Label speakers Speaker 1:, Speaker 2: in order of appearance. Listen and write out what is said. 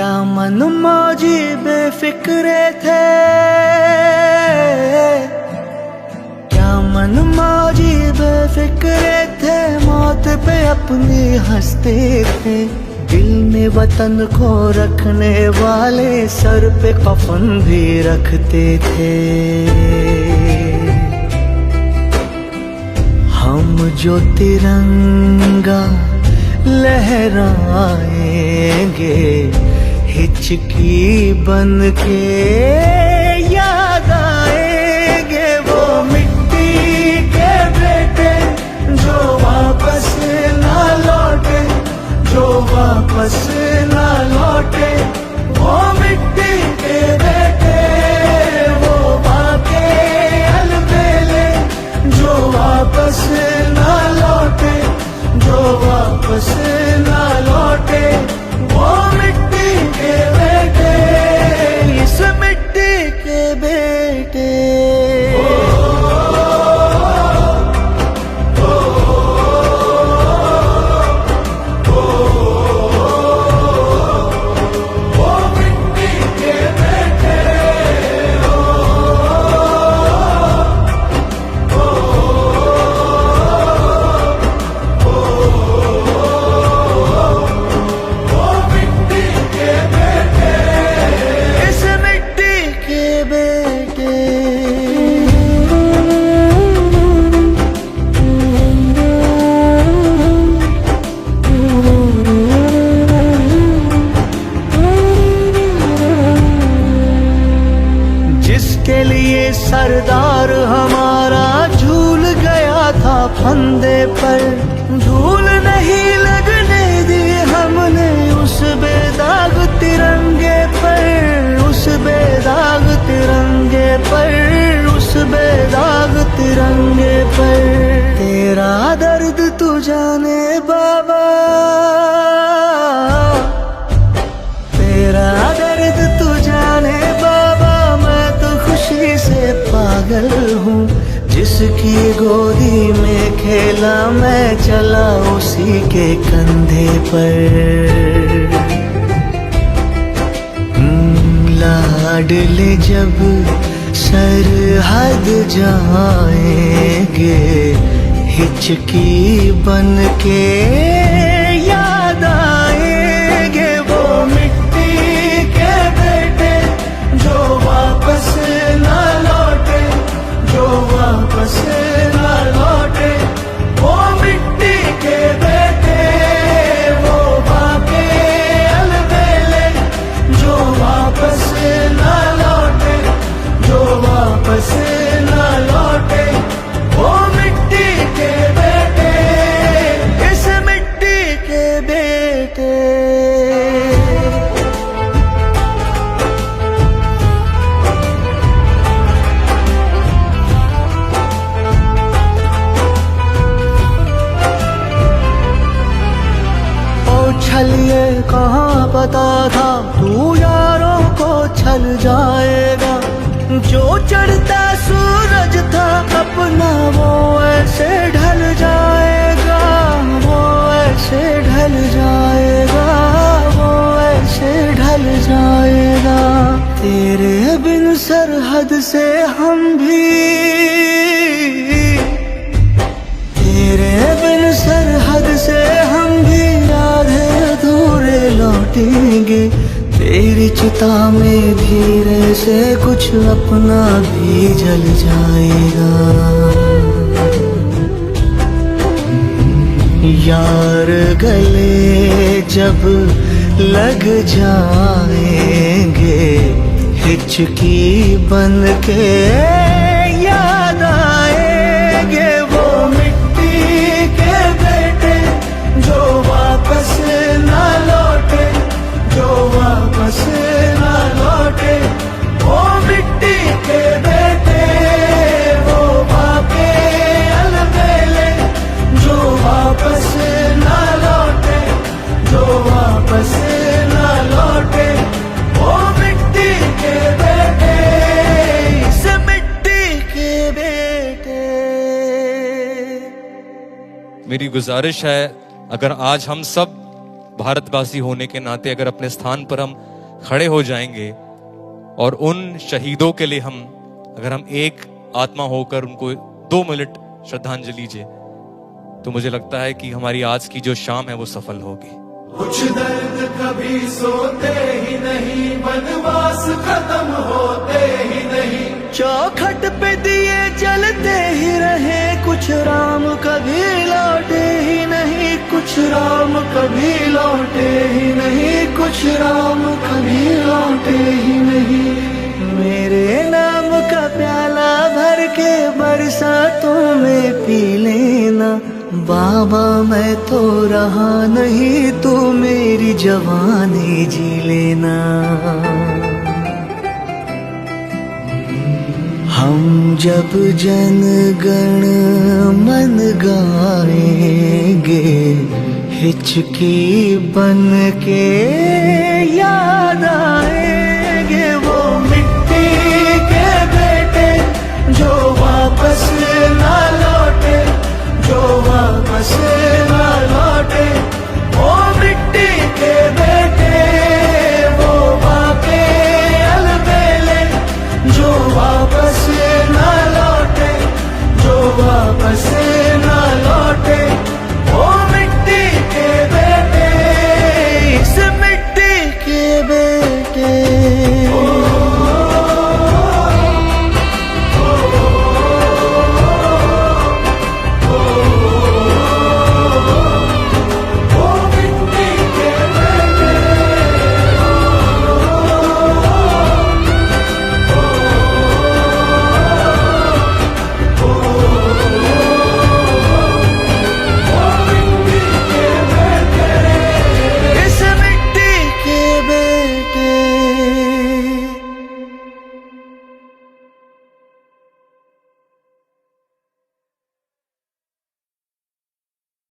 Speaker 1: क्या मन मौजी बेफिक्रे थे, क्या मन मौजी बेफिक्रे थे, मौत पे अपनी हंसते थे। दिल में वतन को रखने वाले सर पे कफन भी रखते थे। हम जो तिरंगा लहराएंगे हिचकी बन के याद आएंगे। वो मिट्टी के बेटे जो वापस ना लौटे, जो वापस ना लौटे। वो मिट्टी के बेटे वो बाके अलबेले जो वापस ना लौटे, जो वापस ना लौटे। वो मिट्टी के बेटे, इस मिट्टी के बेटे। जिसके लिए सरदार हमारा झूल गया था फंदे पर, धूल नहीं लगने दी हमने उस बेदाग तिरंगे पर, उस बेदाग तिरंगे पर, उस बेदाग तिरंगे पर। तेरा दर्द तू जाने बाबा, तेरा दर्द तू जाने बाबा। मैं तो खुशी से पागल हूँ, जिसकी गोदी में खेला मैं चला उसी के कंधे पर। लाडले जब सरहद जाएंगे हिचकी बन के याद आएंगे। वो मिट्टी के बेटे जो वापस ना लौटे, जो वापस ना लौटे। वो मिट्टी के बेटे वो बाके अलबेले जो वापस ना लौटे, जो वापस ना लौटे। वो मिट्टी के बेटे, इस मिट्टी के बेटे। छलिए कहाँ पता था तू यारों को छल जाएगा। जो चढ़ता सूरज था अपना वो ऐसे ढल जाएगा, वो ऐसे ढल जाएगा, वो ऐसे ढल जाएगा। तेरे बिन सरहद से हम भी, तेरे बिन सरहद से हम भी आधे अधूरे लौटेंगे। तेरी चिता में धीरे से कुछ अपना भी जल जाएगा। यार गले जब लग जाएंगे हिचकी बन के याद आएंगे। वो मिट्टी के बेटे जो वापस ना लौटे, जो वापस ना लौटे। वो मिट्टी के बेटे वो बाके अलबेले जो वापस ना लौटे, जो वापस ना लौटे। वो मिट्टी के बेटे, इस मिट्टी के बेटे।
Speaker 2: मेरी गुजारिश है, अगर आज हम सब भारतवासी होने के नाते अगर अपने स्थान पर हम खड़े हो जाएंगे और उन शहीदों के लिए अगर हम एक आत्मा होकर उनको 2 मिनट श्रद्धांजलि दे, तो मुझे लगता है कि हमारी आज की जो शाम है वो सफल होगी।
Speaker 3: कुछ दर्द कभी सोते ही नहीं, वनवास खत्म होते ही नहीं।
Speaker 1: चौखट पे दिए जलते ही रहे, कुछ राम कभी लौटे ही नहीं, कुछ राम कभी लौटे ही नहीं, कुछ राम कभी लौटे ही नहीं। मेरे नाम का प्याला भर के बरसातों में पी लेना, बाबा मैं तो रहा नहीं, तू मेरी जवानी जी लेना। हम जब जन गण मन गाएंगे, हिचकी बन के याद आए